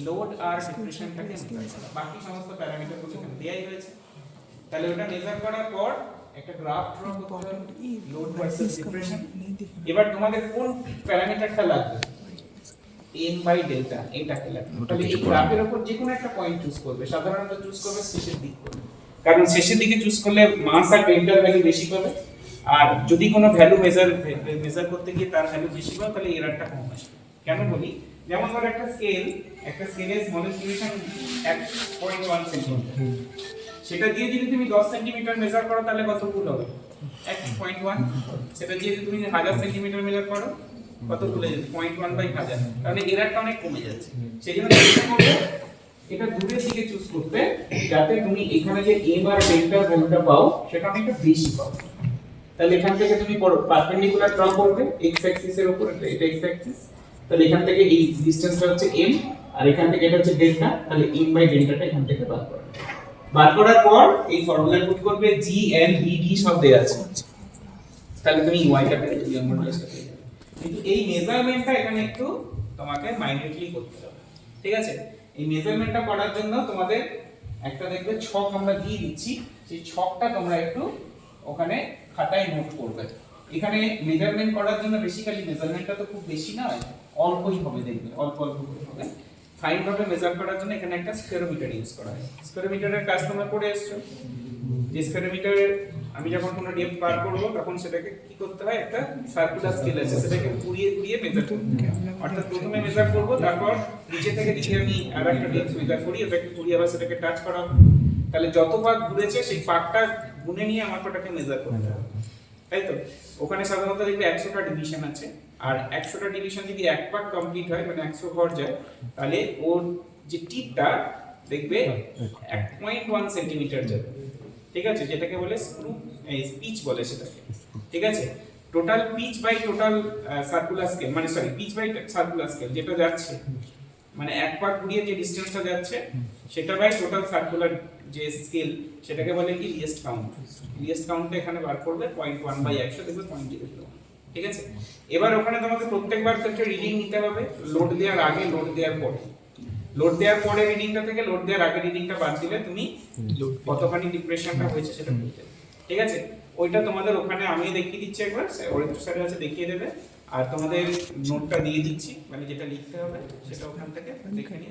Load আর ডিপ্রেশনটাকে measure করা, বাকি সমস্ত প্যারামিটারগুলো এখানে দেয়াই হয়েছে। তাহলে ওটা মেজার করার পর একটা গ্রাফ ড্র করতে হবে, লোড ভার্সেস ডিপ্রেশন। এবার তোমাদের কোন প্যারামিটারটা লাগবে, m বাই ডেল্টা, এটাকে লাগবে। তাহলে এই গ্রাফের উপর যে কোনো একটা পয়েন্ট চুজ করবে, সাধারণত চুজ করবে শেষের দিক করবে, কারণ শেষের দিকে চুজ করলে মাস আর ডেল্টার ভ্যালু বেশি পাবে, আর যদি কোনো ভ্যালু মেজার করতে গিয়ে তার ভ্যালু বেশি পাবে তাহলে এররটা কম আসবে। কেন বলি, যেমন ধরো একটা স্কেলের স্মলেস্ট ডিভিশন 1.1 সেন্টিমিটার, সেটা দিয়ে যদি তুমি 10 সেন্টিমিটার মেজার করো তাহলে কত ভুল হবে, 1.1। সেটা দিয়ে যদি তুমি 1000 সেন্টিমিটার মেজার করো কত ভুলে যাবে, 0.1 বাই 1000, তাহলে এররটা অনেক কমে যাচ্ছে। সেইজন্য চেষ্টা করবে এটা দূরের দিকে চুজ করতে, যাতে তুমি এখানে যে m আর ডেল্টার ভ্যালুটা পাও সেটা অনেকটা বেশি পাও। তাহলে এখান থেকে তুমি পারপেন্ডিকুলার ড্র করবে x অ্যাক্সিস এর উপর, এটা x অ্যাক্সিস, তাহলে এখান থেকে এই ডিসটেন্সটা হচ্ছে m, আর এখান থেকে এটা হচ্ছে ডেল্টা, তাহলে m বাই ডেল্টাটা এখান থেকে বার করার পর এই ফর্মুলা পুট করবে, g n b d সব দেয়া আছে, তাহলে তুমি y টা পেয়ে যাবে, মডুলাসটা পেয়ে যাবে। কিন্তু এই মেজারমেন্টটা এখানে একটু তোমাকে মাইনিউটলি করতে হবে, ঠিক আছে? এই মেজারমেন্টটা করার জন্য তোমাদের একটা দেখবে ছক আমরা দিয়ে দিচ্ছি, সেই ছকটা তোমরা একটু ওখানে খাতায় নোট করবে। এখানে মেজারমেন্ট করার জন্য বেসিক্যালি মেজারমেন্টটা তো খুব বেশি নয়, অল্পই হবে, দেখবে অল্প অল্প করে হবে। ফাইন ভাবে মেজার করার জন্য এখানে একটা স্ফেরোমিটার ইউজ করা হয়। স্ফেরোমিটারের কাজ তোমরা করে এসছো, যে স্ফেরোমিটারে আমি যখন কোনো ডেপথ বার করব তখন সেটাকে কি করতে হয়, একটা সার্কুলার স্কেল আছে, সেটাকে ঘুরিয়ে ঘুরিয়ে মেজার করতে হয়। অর্থাৎ প্রথমে মেজার করব, তারপর নিচে থেকে দিকে আমি আরেকটা ডেপথ মেজার করি, এটাকে ঘুরিয়ে আবার সেটাকে টাচ করা, তাহলে যত পাক ঘুরেছে সেই পাকটা গুনে নিয়ে আমার ওটাকে মেজার করতে হবে, তাই তো? ওখানে সাধারণত দেখবে 100টা ডিভিশন আছে, আর 100টা ডিভিশন যদি এক পাক কমপ্লিট হয়, মানে 100 ঘর যায়, তাহলে ওর যে টিপটা দেখবে 1.1 সেন্টিমিটার যাবে, ঠিক আছে? যেটাকে বলে স্ক্রু পিচ বলে সেটাকে, ঠিক আছে? Total pitch by total circular scale, মানে sorry pitch by circular scale যেটা যাচ্ছে, মানে এক পাক ঘুরিয়ে যে ডিসটেন্সটা যাচ্ছে সেটা বাই টোটাল সার্কুলার যে স্কেল, সেটাকে বলে কি লিয়েস্ট কাউন্ট। লিয়েস্ট কাউন্টটা এখানে বার করবে 0.1 বাই 100, দেখবে 0.01, ঠিক আছে? এবার ওখানে তোমাকে প্রত্যেকবার ক্ষেত্রে রিডিং নিতে হবে, লোড দেওয়ার আগে, লোড দেওয়ার পরে। লোড দেওয়ার পরে রিডিংটা থেকে লোড দেওয়ার আগে রিডিংটা বাদ দিলে তুমি কতখানি ডিপ্রেশনটা হয়েছে সেটা বুঝতে পারবে, ঠিক আছে? ওইটা তোমাদের ওখানে আমি দেখিয়ে দিচ্ছি একবার, অরিত্র স্যারের কাছে দেখিয়ে দেবে, আর তোমাদের নোটটা দিয়ে দিচ্ছি, মানে যেটা লিখতে হবে সেটা ওখান থেকে দেখে নিয়ে